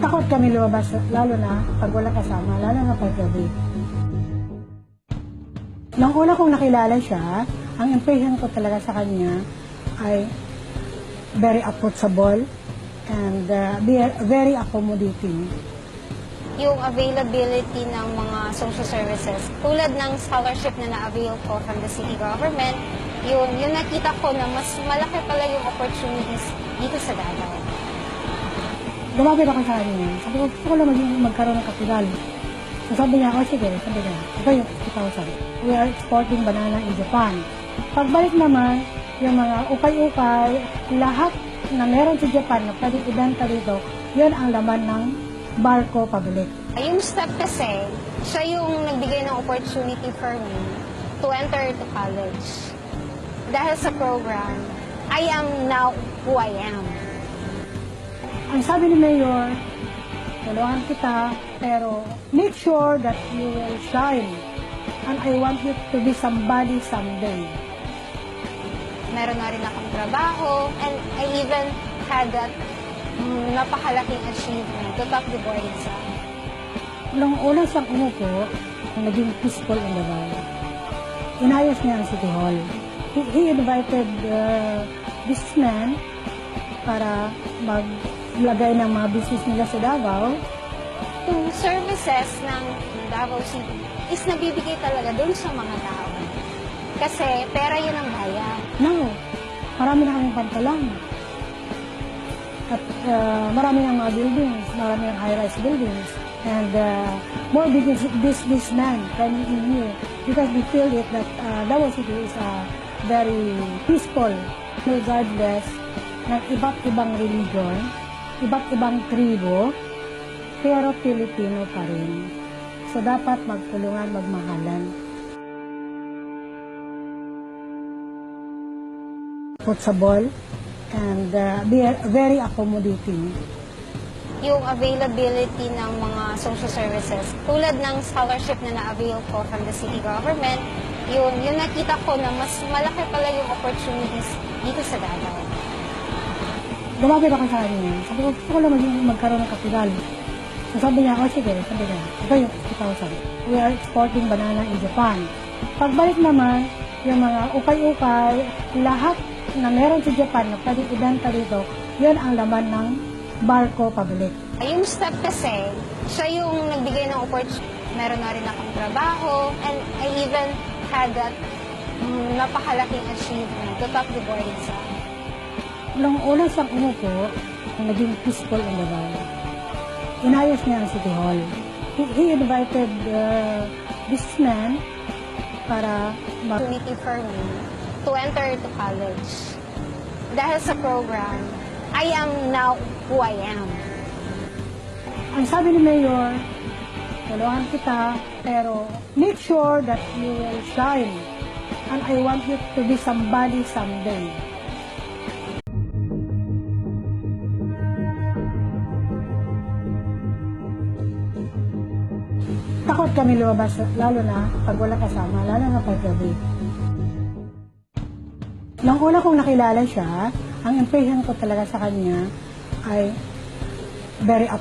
Takot kami lumabas, lalo na pag wala kasama, lalo na pag gabi. Nung una kong nakilala siya, ang impression ko talaga sa kanya ay very approachable and very accommodating. Yung availability ng mga social services, tulad ng scholarship na na-avail ko from the city government, yung nakita ko na mas malaki pala yung opportunities dito sa Davao. Lumapit ako sa kanya. Sabi ko, gusto ko lang magkaroon ng kapital. So sabi niya, oh sige, sabi niya, ito yung 50,000. We are exporting banana in Japan. Pagbalik naman, yung mga ukay-ukay, lahat na meron sa Japan na pwedeng ibenta dito, yun ang laman ng barko pabalik. Yung step kasi, siya yung nagbigay ng opportunity for me to enter to college. Dahil sa program, I am now who I am. Ang sabi ni Mayor, tulungan kita, pero make sure that you will shine. And I want you to be somebody someday. Meron na rin akong trabaho, and I even had that napakalaking achievement to top the board exam. Nung una siyang umupo, naging peaceful in Davao. Inayos niya ang City Hall. He invited businessmen para maglagay ng mga business nila sa Davao. Yung services ng Davao City is nabibigay talaga doon sa mga tao. Kasi pera yun ang bayan. Now, marami na kaming pantalan. At marami ng mga buildings, marami ng high-rise buildings. And more businessmen coming in here because we feel it that Davao City is very peaceful. Regardless ng iba't ibang religion, iba't ibang tribo, pero Pilipino pa rin. So dapat magtulungan, magmahalan. Approachable and very accommodating. Yung availability ng mga social services, tulad ng scholarship na na-avail ko from the city government, yung nakita ko na mas malaki pala yung opportunities dito sa Davao. Lumapit ako sa kanya. Sabi ko, gusto ko lang magkaroon ng kapital. So sabi niya, oh sige, sabi niya, ito yung 50,000. We are exporting banana in Japan. Pagbalik naman, yung mga ukay-ukay, lahat na meron sa Japan na pwedeng ibenta dito, yun ang laman ng barko pabalik. Yung step kasi, siya yung nagbigay ng opportunity. Meron na rin akong trabaho, and I even had that napakalaking achievement to top the board exam. Nung una siyang umupo, naging peaceful in Davao. Inayos niya ang City Hall. He invited businessmen para Opportunity for me to enter to college. Dahil sa program, I am now who I am. Ang sabi ni Mayor, tulungan kita, pero make sure that you will shine. And I want you to be somebody someday. Takot kami lumabas, lalo na pag wala kasama, lalo na pag gabi. Nung una kong nakilala siya, ang impression ko talaga sa kanya ay very